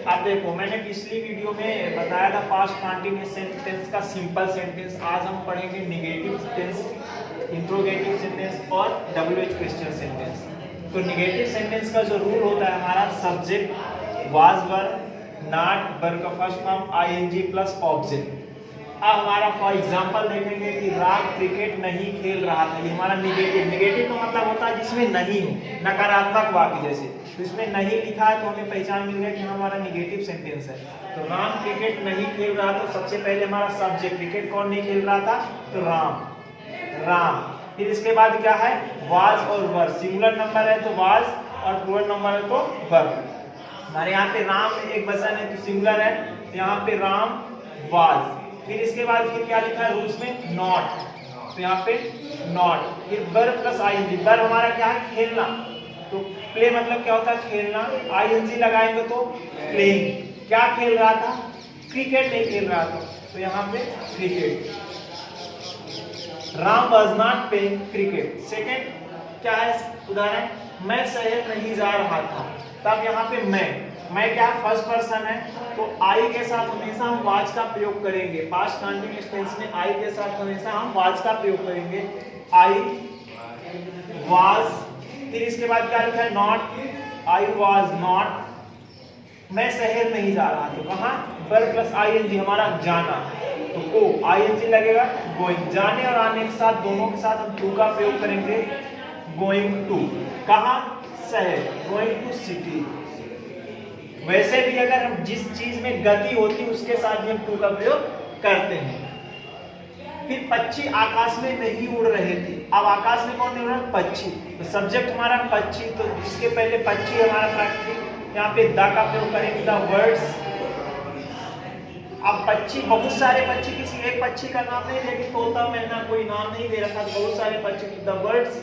अब देखो मैंने पिछली वीडियो में बताया था पास्ट कंटीन्यूअस सेंटेंस का सिंपल सेंटेंस। आज हम पढ़ेंगे नेगेटिव सेंटेंस, इंट्रोगेटिव सेंटेंस और WH क्वेश्चन सेंटेंस। तो नेगेटिव सेंटेंस का जो रूल होता है हमारा subject was verb not verb का first form ING plus object. अब हमारा फॉर एग्जांपल देखेंगे कि राग क्रिकेट नहीं खेल रहा था, ये हमारा नेगेटिव का मतलब होता है जिसमें नहीं हो, नकारात्मक वाक्य जैसे। तो इसमें नहीं लिखा है तो हमें पहचान मिल गया कि हमारा नेगेटिव सेंटेंस है। तो राम क्रिकेट नहीं खेल रहा, तो सबसे पहले हमारा सब्जेक्ट क्रिकेट कौन नहीं खेल रहा था, तो राम। फिर इसके बाद क्या है, वाज और वर। सिंगुलर नंबर है तो वाज और प्लूरल नंबर है तो वर। हमारे यहाँ पे राम एक वचन है तो सिंगुलर है, तो यहाँ पे राम वाज। फिर इसके बाद फिर क्या लिखा है रूल्स में, नॉट, तो यहाँ पे नॉट। फिर वर्ब प्लस आईएनजी। वर्ब हमारा क्या है, खेलना, तो प्ले मतलब क्या होता है, खेलना। आईएनजी लगाएंगे तो प्लेइंग। क्या खेल रहा था, क्रिकेट नहीं खेल रहा था, तो यहाँ पे cricket. Ram was not playing cricket. Second क्या है उदाहरण, मैं शहर नहीं जा रहा था, तब यहाँ पे मैं क्या फर्स्ट पर्सन है, तो आई के साथ हमेशा हम वाज का प्रयोग करेंगे। पास्ट कंटीन्यूअस टेंस में आई के साथ हमेशा हम वाज का प्रयोग करेंगे, आई वाज। फिर इसके बाद क्या लिखा है, नॉट, आई वाज नॉट, मैं शहर नहीं जा रहा, तो कहाँ, वर्ब प्लस आईएनजी हमारा जाना, तो को आईएनजी लगेगा, गोइंग। जाने और आने के साथ दोनों के साथ हम टू का प्रयोग करेंगे, गोइंग टू। कहाँ, शहर, गोइंग टू सिटी। वैसे भी अगर हम जिस चीज में गति होती है उसके साथ भी हम टू का प्रयोग करते हैं। फिर पक्षी आकाश में नहीं उड़ रहे थे, अब आकाश में कौन नहीं उड़ रहा, पक्षी। तो सब्जेक्ट हमारा पक्षी, तो इसके पहले पक्षी हमारा प्राकृतिक, यहाँ पे द का प्रयोग करेंगे, द बर्ड्स। अब पक्षी, बहुत सारे पक्षी, किसी एक पक्षी का नाम नहीं दे, तोता मैना कोई नाम नहीं दे रखा, बहुत सारे पक्षी, द बर्ड्स।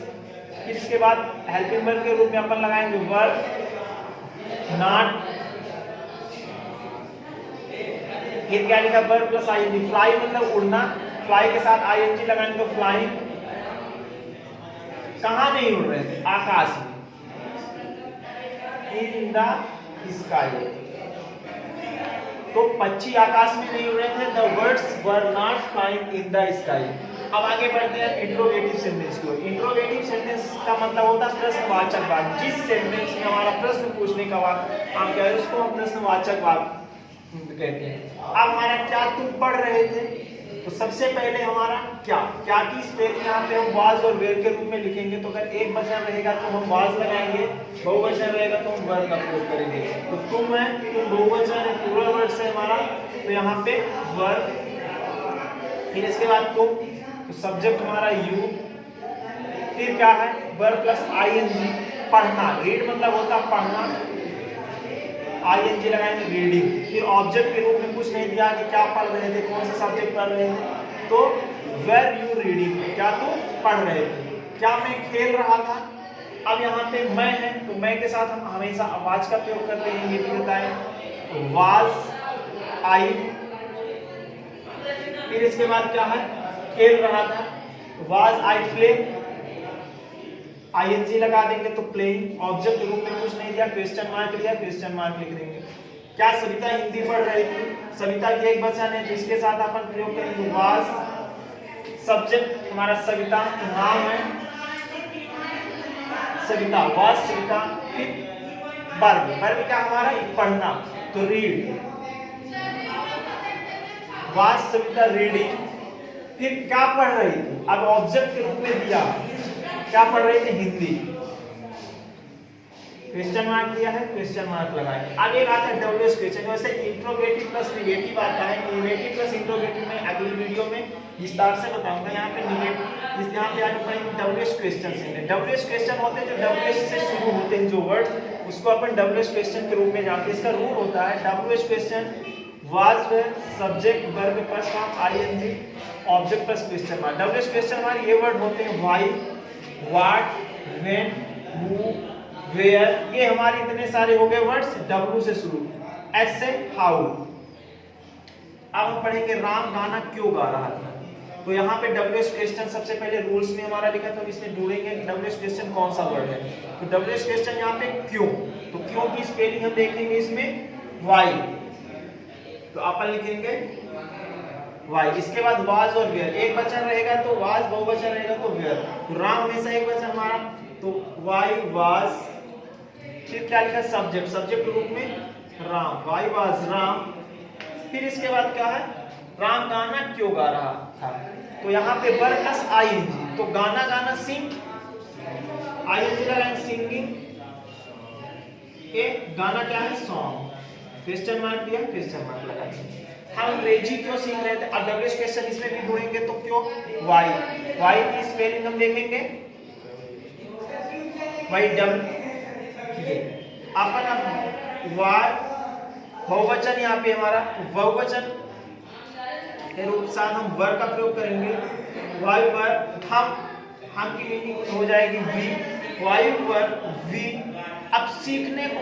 फिर इसके बाद हेल्पिंग वर्ब के रूप में अपन लगाएंगे वर्ब नॉट। फिर क्या लिखा, वर्ब प्लस आईएनजी। फ्लाई मतलब उड़ना, फ्लाई के साथ आईएनजी लगाएंगे तो फ्लाइंग। कहां नहीं उड़ रहे थे, आकाश में, इन द स्काई। तो पक्षी आकाश में नहीं उड़ रहे थे, the birds were not flying in the sky. अब आगे बढ़ते हैं इंट्रोगेटिव सेंटेंस को। इंट्रोगेटिव सेंटेंस का मतलब होता है प्रश्नवाचक वाक्य। जिस सेंटेंस में हमारा प्रश्न पूछने का वाक्य हम कह रहे हैं उसको हम प्रश्नवाचक वाक्य कहते हैं। अब हमारा क्या तुम पढ़ रहे थे, तो सबसे पहले हमारा क्या की स्पेलिंग यहाँ पे हम वाज और वेर के रूप में लिखेंगे। तो अगर एक वचन रहेगा तो हम वाज लगाएंगे, बहुवचन रहेगा तो हम वर का प्रयोग करेंगे। तो तुम है, तुम बहुवचन है, प्लूरल वर्ड से हमारा, तो यहाँ पे वर। फिर इसके बाद तुम, तो सब्जेक्ट हमारा यू। फिर क्या है, वर्ब प्लस आईएनजी, पढ़ना, रीड मतलब होता है पढ़ना, आईएनजी लगाएंगे रीडिंग। फिर ऑब्जेक्ट के रूप में कुछ नहीं दिया कि क्या पढ़ रहे थे, कौन सा सब्जेक्ट पढ़ रहे थे, तो वेर यू रीडिंग, क्या तो पढ़ रहे थे। क्या मैं खेल रहा था, अब यहाँ पे मैं है, तो मैं के साथ हम हमेशा आवाज का प्रयोग करते हैं, ये भी होता है वाज आई। फिर इसके बाद क्या है, खेल रहा था, वाज आई प्ले, आईएनजी लगा देंगे तो प्लेइंग। ऑब्जेक्ट के रूप में कुछ नहीं दिया, क्वेश्चन मार्क दिया, क्वेश्चन मार्क लिख देंगे। क्या सविता हिंदी पढ़ रही थी, सविता की एक वचन है जिसके साथ अपन प्रयोग करेंगे वाज। सब्जेक्ट हमारा सविता, नाम है सविता, वाज सविता। फिर वर्ब क्या हमारा पढ़ना, तो रीड, वाज सविता रीडिंग। फिर क्या पढ़ रही थी, अब ऑब्जेक्ट के रूप में दिया, क्या पढ़ रहे थे, हिंदी, क्वेश्चन मार्क दिया है, क्वेश्चन मार्क लगाएंगे। आगे आता है डब्ल्यूएच क्वेश्चन। वैसे इंट्रोगेटिव प्लस नेगेटिव आता है, नेगेटिव प्लस इंट्रोगेटिव में अगली वीडियो में विस्तार से बताऊंगा। यहाँ पे नेगेटिव, यहाँ पे आगे पढ़ेंगे डब्ल्यूएच क्वेश्चन से। डब्ल्यूएच क्वेश्चन होते हैं जो डब्ल्यूएच से शुरू होते हैं जो वर्ड, उसको अपन डब्ल्यूएच क्वेश्चन के रूप में जानते हैं। इसका रूल होता है WH question was subject verb plus form ING, object plus question mark. WH question हमारे ये वर्ड होते हैं why, what, when, who, where. ये हमारे इतने सारे हो गए वर्ड्स डब्ल्यू से शुरू। एस से हाउ। अब हम पढ़ेंगे राम गाना क्यों गा रहा था, तो यहाँ पे डब्ल्यूएच क्वेश्चन सबसे पहले रूल्स में हमारा लिखा, तो इसमें ढूंढेंगे कि डब्ल्यूएच क्वेश्चन कौन सा वर्ड है। तो डब्ल्यूएच क्वेश्चन यहाँ पे क्यों, तो क्यों की स्पेलिंग हम देखेंगे इसमें वाई, तो अपन लिखेंगे वाई। इसके बाद वाज और वेयर, एक वचन रहेगा तो वाज, बहुवचन रहेगा तो वेयर। तो राम हमेशा एक वचन हमारा, तो वाई वाज, फिर क्या लिखा सब्जेक्ट, सब्जेक्ट रूप में राम, वाई वाज राम। फिर इसके बाद क्या है, राम गाना क्यों गा रहा था, तो यहाँ पे वर प्लस आईएनजी, तो गाना गाना सिंग, आईएनजी लगाएंगे सिंगिंग, गाना क्या है सॉन्ग, क्वेश्चन मार्क दिया, क्वेश्चन मार्क लगाएंगे। हम अंग्रेजी क्यों सीख रहे थे, अब डब्ल्यूएच क्वेश्चन इसमें भी ढूंढेंगे तो क्यों, वाई, वाई की स्पेलिंग हम देखेंगे वाई डब्ल्यू, अपन अब वाई बहुवचन, यहाँ पे हमारा बहुवचन के रूप साथ हम वर का प्रयोग करेंगे, वाई वर, हम की मीनिंग हो जाएगी वी, वाई वर वी। अब सीखने को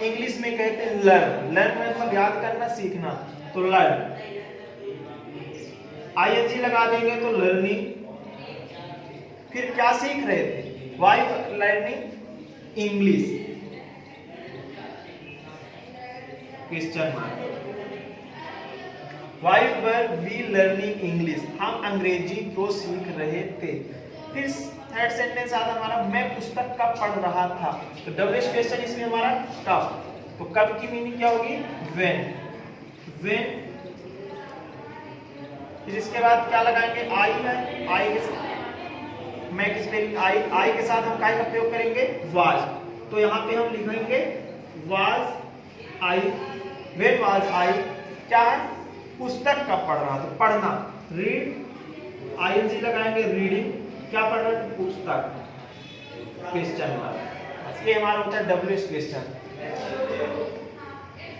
इंग्लिश में कहते हैं लर्न, लर्न मतलब याद करना, सीखना, तो लर्न, आईएनजी लगा देंगे तो लर्निंग। फिर क्या सीख रहे थे, why learning English, question mark, why were we learning English, हम अंग्रेजी क्यों सीख रहे थे। फिर थर्ड सेंटेंस आता हमारा, मैं पुस्तक कब पढ़ रहा था, तो डब्ल्यूएच क्वेश्चन इसमें हमारा कब, तो कब की मीनिंग क्या होगी व्हेन, व्हेन। फिर इसके बाद क्या लगाएंगे, आई है, आई के साथ मैं किस पे, आई के साथ हम काय का प्रयोग करेंगे वाज, तो यहाँ पे हम लिखेंगे was I, when was I, क्या है पुस्तक कब पढ़ रहा था, पढ़ना, रीड, आईएनजी लगाएंगे रीडिंग, क्या पढ़ रहे थे पुस्तक, क्वेश्चन मार्क। ये हमारा होता है डब्ल्यूएच क्वेश्चन।